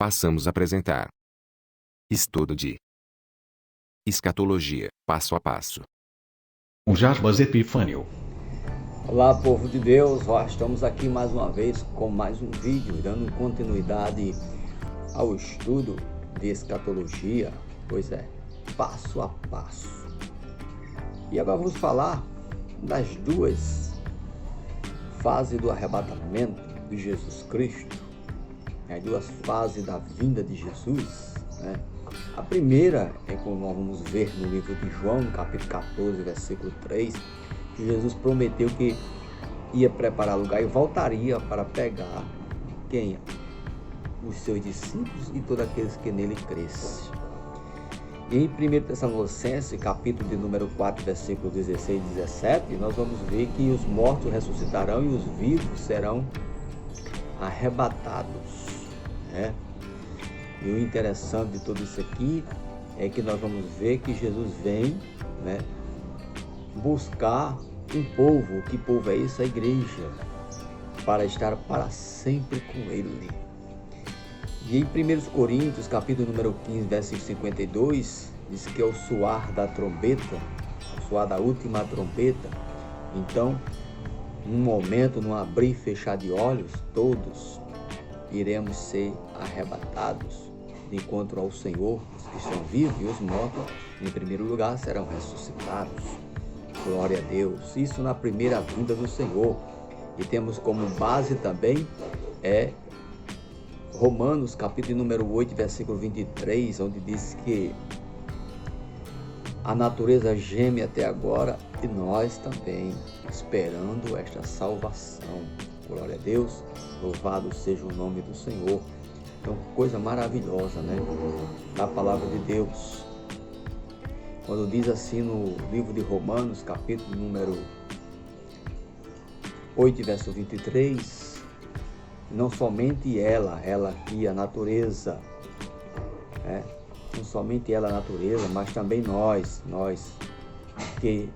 passamos a apresentar estudo de escatologia, passo a passo. Com Jarbas Epifânio. Olá, povo de Deus, estamos aqui mais uma vez com mais um vídeo, dando continuidade ao estudo de escatologia, pois é, passo a passo. E agora vamos falar das duas fases do arrebatamento de Jesus Cristo, as duas fases da vinda de Jesus, né? A primeira é como nós vamos ver no livro de João, capítulo 14, versículo 3, que Jesus prometeu que ia preparar lugar e voltaria para pegar quem? Os seus discípulos e todos aqueles que nele crescem. E em 1 Tessalonicenses, capítulo de número 4, versículo 16 e 17, nós vamos ver que os mortos ressuscitarão e os vivos serão arrebatados, né? E o interessante de tudo isso aqui é que nós vamos ver que Jesus vem, né, buscar um povo. Que povo é isso? A igreja, para estar para sempre com ele. E em 1 Coríntios, capítulo número 15, versículo 52, diz que é o soar da trombeta, o soar da última trombeta. Então, num momento, num abrir e fechar de olhos, todos iremos ser arrebatados de encontro ao Senhor. Os que estão vivos e os mortos, em primeiro lugar, serão ressuscitados. Glória a Deus. Isso na primeira vinda do Senhor. E temos como base também Romanos, capítulo número 8, versículo 23, onde diz que a natureza geme até agora e nós também, esperando esta salvação. Glória a Deus, louvado seja o nome do Senhor. Então, coisa maravilhosa, né? Da palavra de Deus. Quando diz assim no livro de Romanos, capítulo número 8, verso 23, não somente ela aqui, a natureza, né? Não somente ela, a natureza, mas também nós que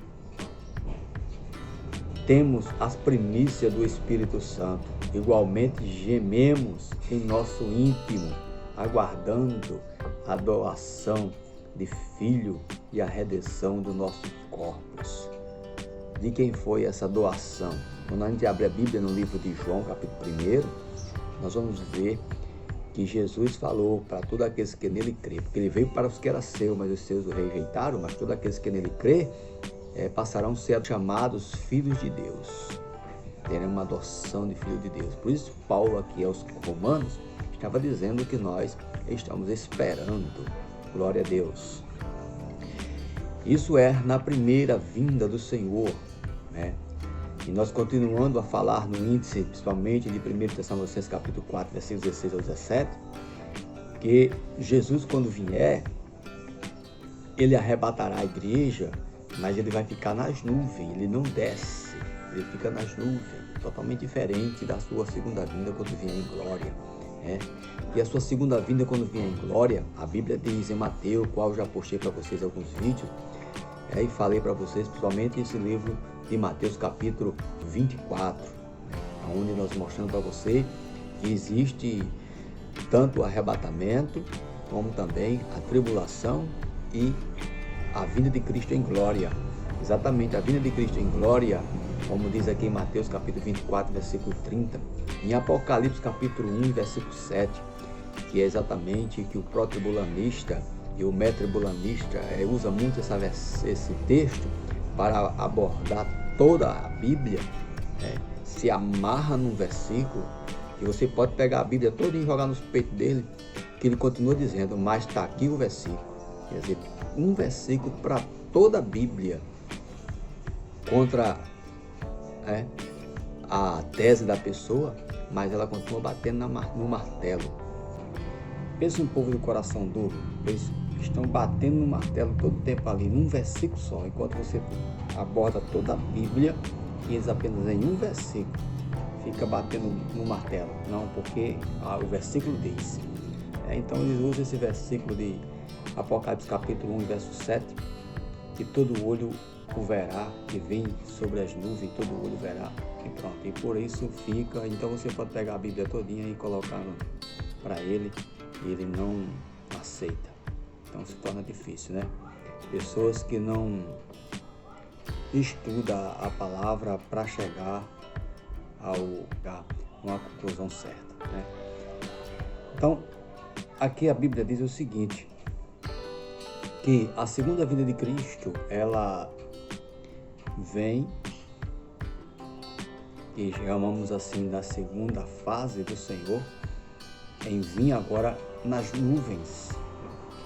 temos as primícias do Espírito Santo, igualmente gememos em nosso íntimo, aguardando a doação de Filho e a redenção dos nossos corpos. De quem foi essa doação? Quando a gente abre a Bíblia no livro de João, capítulo 1, nós vamos ver que Jesus falou para todos aqueles que nele crê, porque ele veio para os que eram seus, mas os seus o rejeitaram, mas todos aqueles que nele crê passarão a ser chamados filhos de Deus. Teremos uma adoção de filho de Deus. Por isso Paulo aqui aos Romanos estava dizendo que nós estamos esperando. Glória a Deus. Isso é na primeira vinda do Senhor, né? E nós continuando a falar no índice, principalmente de 1 Tessalonicenses capítulo 4, versículos 16 ao 17, que Jesus, quando vier, ele arrebatará a igreja, mas ele vai ficar nas nuvens, ele não desce, ele fica nas nuvens, totalmente diferente da sua segunda vinda quando vier em glória, né? E a sua segunda vinda quando vier em glória, a Bíblia diz em Mateus, qual eu já postei para vocês alguns vídeos, e falei para vocês, principalmente esse livro de Mateus capítulo 24, onde nós mostramos para você que existe tanto o arrebatamento, como também a tribulação e a vinda de Cristo em glória. Exatamente, a vinda de Cristo em glória, como diz aqui em Mateus capítulo 24, versículo 30, em Apocalipse capítulo 1, versículo 7, que é exatamente que o pró-tribulanista e o mé-tribulanista usa muito esse texto para abordar toda a Bíblia, se amarra num versículo, e você pode pegar a Bíblia toda e jogar nos peitos dele, que ele continua dizendo, mas está aqui o versículo. Quer dizer, um versículo para toda a Bíblia, contra a tese da pessoa, mas ela continua batendo no martelo. Pensa um povo do coração duro, eles estão batendo no martelo todo o tempo ali, num versículo só, enquanto você aborda toda a Bíblia e eles apenas em um versículo fica batendo no martelo. Não, porque o versículo diz. Então eles usam esse versículo de Apocalipse capítulo 1, verso 7, que todo olho o verá, que vem sobre as nuvens, todo olho verá, e pronto. E por isso fica, então você pode pegar a Bíblia todinha e colocar para ele, ele não aceita. Então se torna difícil, né? Pessoas que não estudam a palavra para chegar a uma conclusão certa, né? Então, aqui a Bíblia diz o seguinte, que a segunda vinda de Cristo, ela vem, e chamamos assim da segunda fase do Senhor, em vir agora nas nuvens.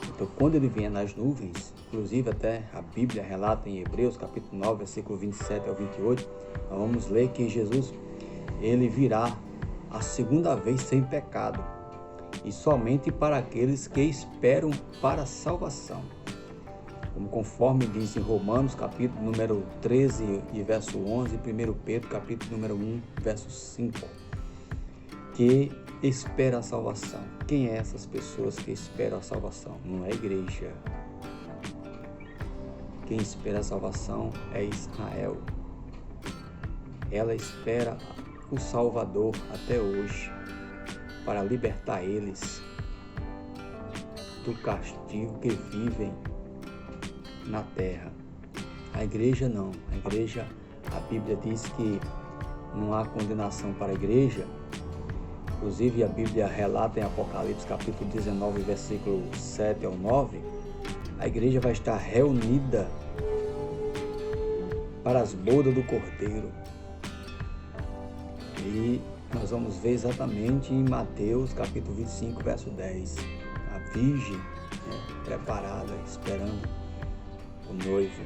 Então, quando ele vier nas nuvens, inclusive até a Bíblia relata em Hebreus, capítulo 9, versículo 27 ao 28, nós vamos ler que Jesus, ele virá a segunda vez sem pecado, e somente para aqueles que esperam para a salvação. Conforme diz em Romanos, capítulo número 13 e verso 11, e 1 Pedro, capítulo número 1, verso 5, que espera a salvação. Quem é essas pessoas que esperam a salvação? Não é a igreja. Quem espera a salvação é Israel. Ela espera o Salvador até hoje, para libertar eles do castigo que vivem na terra. A igreja não. A igreja, a Bíblia diz que não há condenação para a igreja. Inclusive a Bíblia relata em Apocalipse capítulo 19, versículo 7 ao 9, a igreja vai estar reunida para as bodas do Cordeiro. E nós vamos ver exatamente em Mateus capítulo 25, verso 10, a virgem, preparada, esperando o noivo.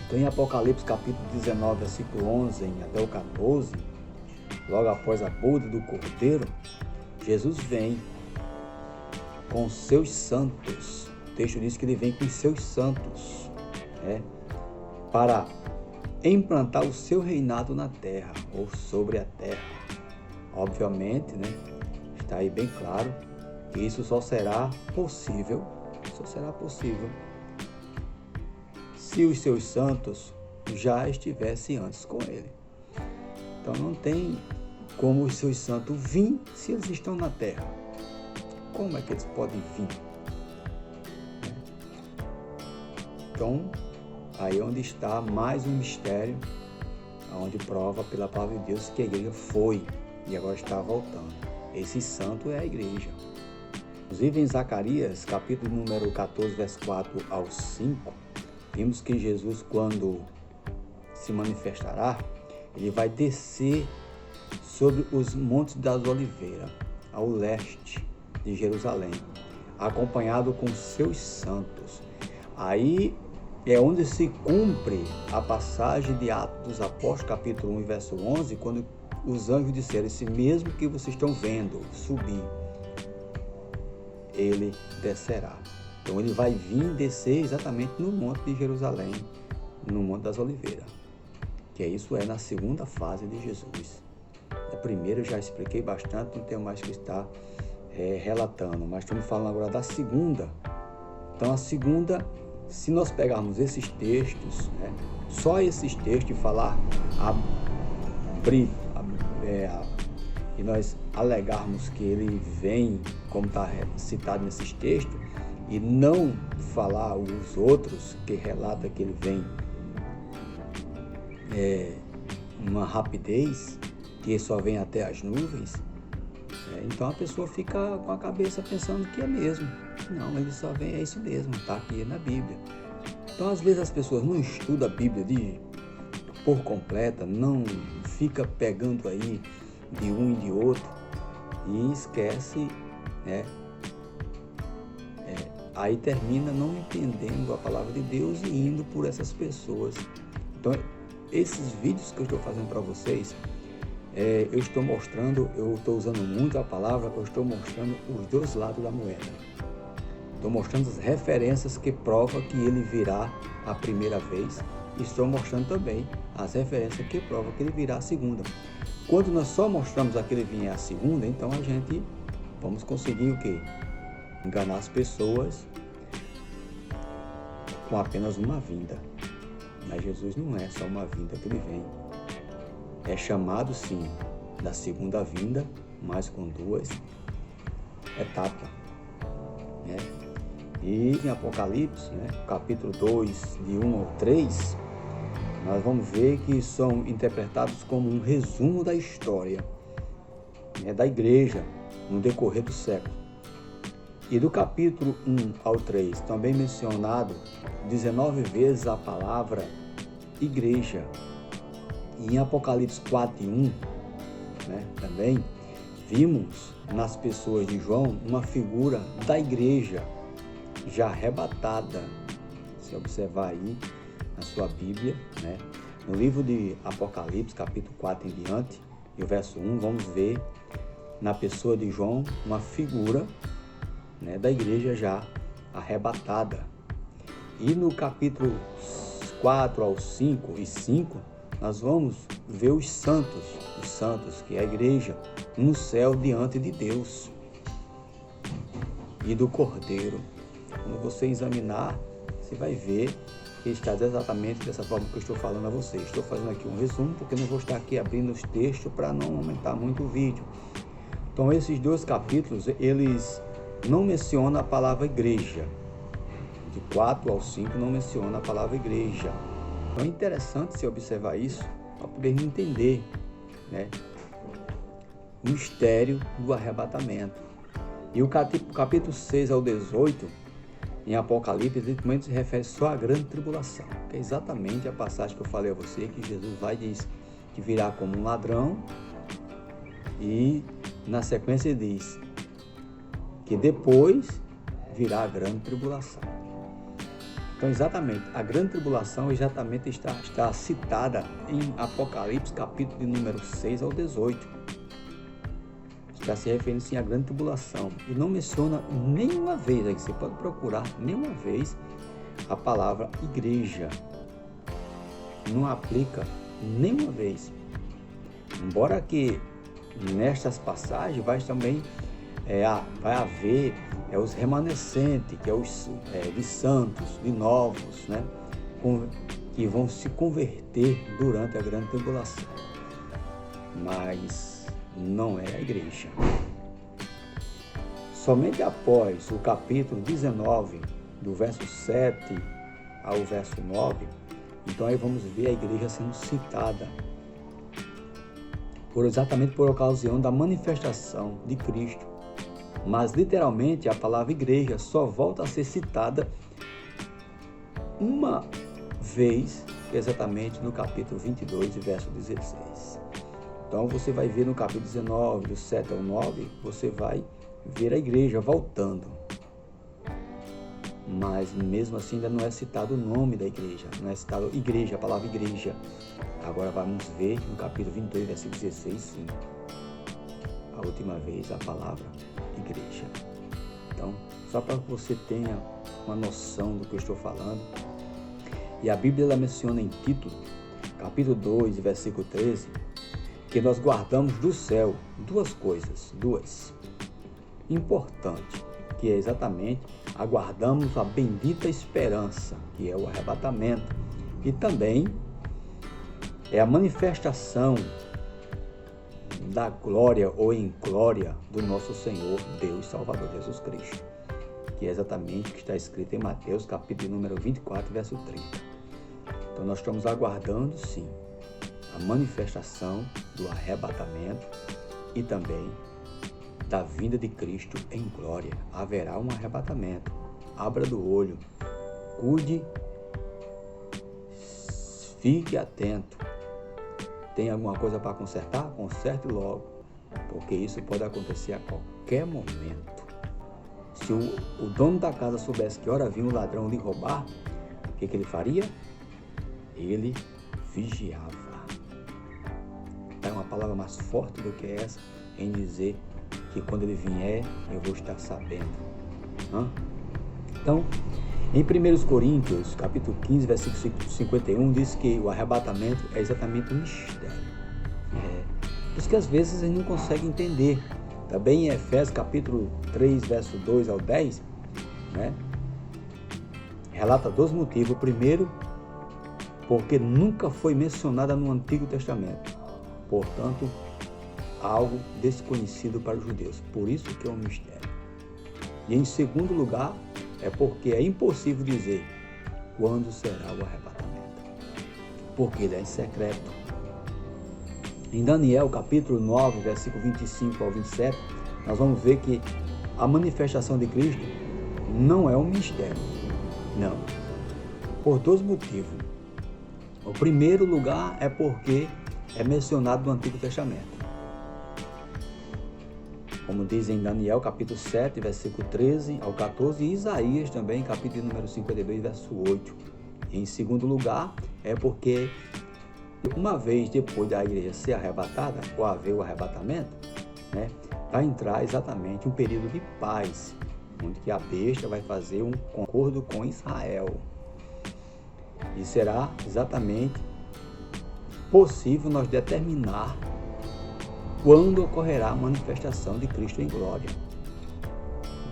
Então em Apocalipse capítulo 19, versículo 11 até o 14, logo após a boda do Cordeiro, Jesus vem com seus santos. O texto diz que ele vem com os seus santos, para implantar o seu reinado na terra, ou sobre a terra. Obviamente, está aí bem claro que isso só será possível se os seus santos já estivessem antes com ele. Então não tem como os seus santos vir se eles estão na terra. Como é que eles podem vir? Então, aí é onde está mais um mistério, onde prova pela palavra de Deus que a igreja foi e agora está voltando. Esse santo é a igreja. Inclusive em Zacarias, capítulo número 14, verso 4 ao 5, vimos que Jesus, quando se manifestará, ele vai descer sobre os montes das Oliveiras, ao leste de Jerusalém, acompanhado com seus santos. Aí é onde se cumpre a passagem de Atos dos Apóstolos, capítulo 1, verso 11, quando os anjos disseram: esse mesmo que vocês estão vendo subir, ele descerá. Então ele vai vir descer exatamente no monte de Jerusalém, no monte das Oliveiras, que isso é na segunda fase de Jesus. A primeira eu já expliquei bastante, não tenho mais que estar relatando, mas estamos falando agora da segunda. Então a segunda, se nós pegarmos esses textos, só esses textos, e falar, abrir, e nós alegarmos que ele vem, como está citado nesses textos, e não falar os outros que relata que ele vem uma rapidez, que só vem até as nuvens, então a pessoa fica com a cabeça pensando que é mesmo. Não, ele só vem, é isso mesmo, está aqui na Bíblia. Então às vezes as pessoas não estudam a Bíblia por completa, não fica pegando aí de um e de outro e esquece, aí termina não entendendo a palavra de Deus e indo por essas pessoas. Então esses vídeos que eu estou fazendo para vocês, eu estou mostrando, eu estou usando muito a palavra, eu estou mostrando os dois lados da moeda. Estou mostrando as referências que provam que ele virá a primeira vez. E estou mostrando também as referências que provam que ele virá a segunda. Quando nós só mostramos que ele vinha a segunda, então a gente vamos conseguir o quê? Enganar as pessoas com apenas uma vinda. Mas Jesus não é só uma vinda que ele vem. É chamado sim da segunda vinda, mas com duas etapa, né? E em Apocalipse, né, capítulo 2, de 1 ao 3, nós vamos ver que são interpretados como um resumo da história, né, da igreja no decorrer do século. E do capítulo 1 ao 3, também mencionado 19 vezes a palavra igreja. E em Apocalipse 4 e 1, né, também vimos nas pessoas de João uma figura da igreja já arrebatada. Se observar aí na sua Bíblia, né, no livro de Apocalipse, capítulo 4 em diante, e o verso 1, vamos ver na pessoa de João uma figura, né, da igreja já arrebatada. E no capítulo 4 ao 5 e 5, nós vamos ver os santos, que é a igreja, no céu diante de Deus e do Cordeiro. Quando você examinar, você vai ver que está exatamente dessa forma que eu estou falando a vocês. Estou fazendo aqui um resumo, porque não vou estar aqui abrindo os textos para não aumentar muito o vídeo. Então, esses dois capítulos, eles não mencionam a palavra igreja. De 4 ao 5 não menciona a palavra igreja. Então é interessante se observar isso para poder entender, né, o mistério do arrebatamento. E o capítulo 6 ao 18, em Apocalipse, ele se refere só à grande tribulação, que é exatamente a passagem que eu falei a você, que Jesus vai diz que virá como um ladrão, e na sequência ele diz que depois virá a grande tribulação. Então, exatamente, a grande tribulação exatamente está citada em Apocalipse, capítulo de número 6 ao 18. Está se referindo sim à grande tribulação. E não menciona nenhuma vez, aí você pode procurar nenhuma vez a palavra igreja. Não aplica nenhuma vez. Embora que nestas passagens vai também vai haver os remanescentes, que é os de santos, de novos, né, que vão se converter durante a grande tribulação. Mas não é a igreja. Somente após o capítulo 19, do verso 7 ao verso 9, então aí vamos ver a igreja sendo citada exatamente por ocasião da manifestação de Cristo. Mas literalmente a palavra igreja só volta a ser citada uma vez, exatamente no capítulo 22, verso 16. Então você vai ver no capítulo 19, do 7 ao 9, você vai ver a igreja voltando. Mas mesmo assim ainda não é citado o nome da igreja, não é citado igreja, a palavra igreja. Agora vamos ver no capítulo 22, versículo 16, sim, a última vez a palavra igreja. Então, só para que você tenha uma noção do que eu estou falando. E a Bíblia ela menciona em Tito, capítulo 2, versículo 13, que nós guardamos do céu duas coisas, importantes, que é exatamente aguardamos a bendita esperança, que é o arrebatamento, e também é a manifestação da glória ou em glória do nosso Senhor, Deus Salvador Jesus Cristo, que é exatamente o que está escrito em Mateus, capítulo número 24, verso 30. Então nós estamos aguardando, sim, a manifestação do arrebatamento e também da vinda de Cristo em glória. Haverá um arrebatamento. Abra do olho, cuide, fique atento. Tem alguma coisa para consertar? Conserte logo, porque isso pode acontecer a qualquer momento. Se o dono da casa soubesse que hora vinha o ladrão lhe roubar, o que ele faria? Ele vigiava. É uma palavra mais forte do que essa em dizer que quando ele vier, eu vou estar sabendo. Então, em 1 Coríntios, capítulo 15, versículo 51, diz que o arrebatamento é exatamente um mistério. Por isso que às vezes a gente não consegue entender. Também em Efésios, capítulo 3, verso 2 ao 10, né, relata dois motivos. O primeiro, porque nunca foi mencionada no Antigo Testamento. Portanto, algo desconhecido para os judeus. Por isso que é um mistério. E em segundo lugar, é porque é impossível dizer quando será o arrebatamento, porque ele é secreto. Em Daniel, capítulo 9, versículo 25 ao 27, nós vamos ver que a manifestação de Cristo não é um mistério. Não. Por dois motivos. O primeiro lugar é porque é mencionado no Antigo Testamento. Como diz em Daniel, capítulo 7, versículo 13 ao 14, e Isaías também, capítulo número 52, verso 8. E em segundo lugar, é porque uma vez depois da igreja ser arrebatada, ou haver o arrebatamento, né, vai entrar exatamente um período de paz, onde que a besta vai fazer um acordo com Israel. E será exatamente possível nós determinar quando ocorrerá a manifestação de Cristo em glória.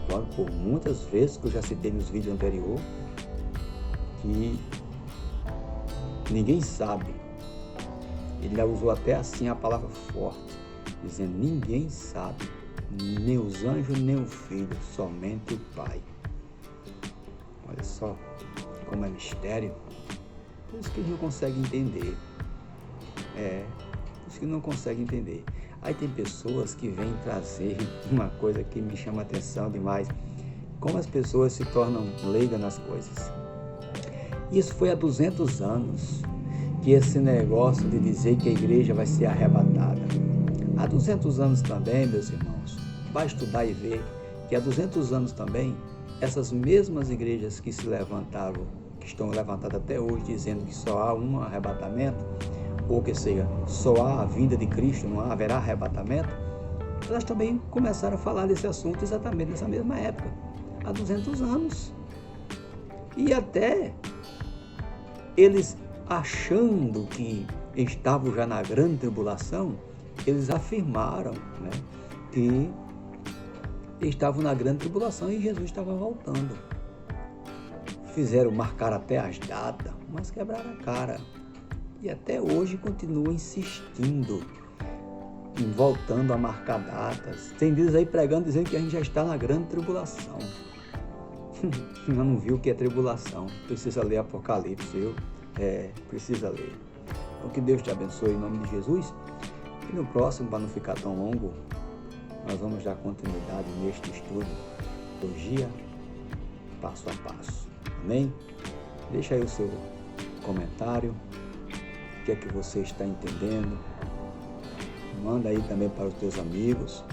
Então, por muitas vezes, que eu já citei nos vídeos anteriores, que ninguém sabe. Ele usou até assim a palavra forte, dizendo: ninguém sabe, nem os anjos, nem o Filho, somente o Pai. Olha só como é mistério. Por isso que não consegue entender. Por isso que não consegue entender. Aí tem pessoas que vêm trazer uma coisa que me chama a atenção demais, como as pessoas se tornam leigas nas coisas. Isso foi há 200 anos que esse negócio de dizer que a igreja vai ser arrebatada. Há 200 anos também, meus irmãos, vai estudar e ver que há 200 anos também, essas mesmas igrejas que se levantaram, que estão levantadas até hoje, dizendo que só há um arrebatamento, ou que seja, só há a vinda de Cristo, não haverá arrebatamento, elas também começaram a falar desse assunto exatamente nessa mesma época, há 200 anos. E até eles, achando que estavam já na grande tribulação, eles afirmaram, né, que estavam na grande tribulação e Jesus estava voltando. Marcaram até as datas, mas quebraram a cara. E até hoje continua insistindo em voltando a marcar datas. Tem dias aí pregando, dizendo que a gente já está na grande tribulação. Eu não viu o que é tribulação. Precisa ler Apocalipse, viu? Precisa ler. Então que Deus te abençoe em nome de Jesus. E no próximo, para não ficar tão longo, nós vamos dar continuidade neste estudo, teologia, passo a passo. Amém? Deixa aí o seu comentário. O que é que você está entendendo? Manda aí também para os teus amigos.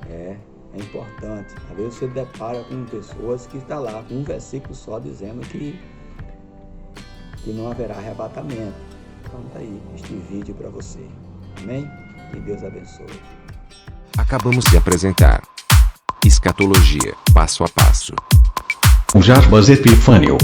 É importante. Às vezes você depara com pessoas que estão lá com um versículo só dizendo que não haverá arrebatamento. Então tá aí este vídeo para você. Amém? Que Deus abençoe. Acabamos de apresentar Escatologia, passo a passo. O Jarbas Epifânio.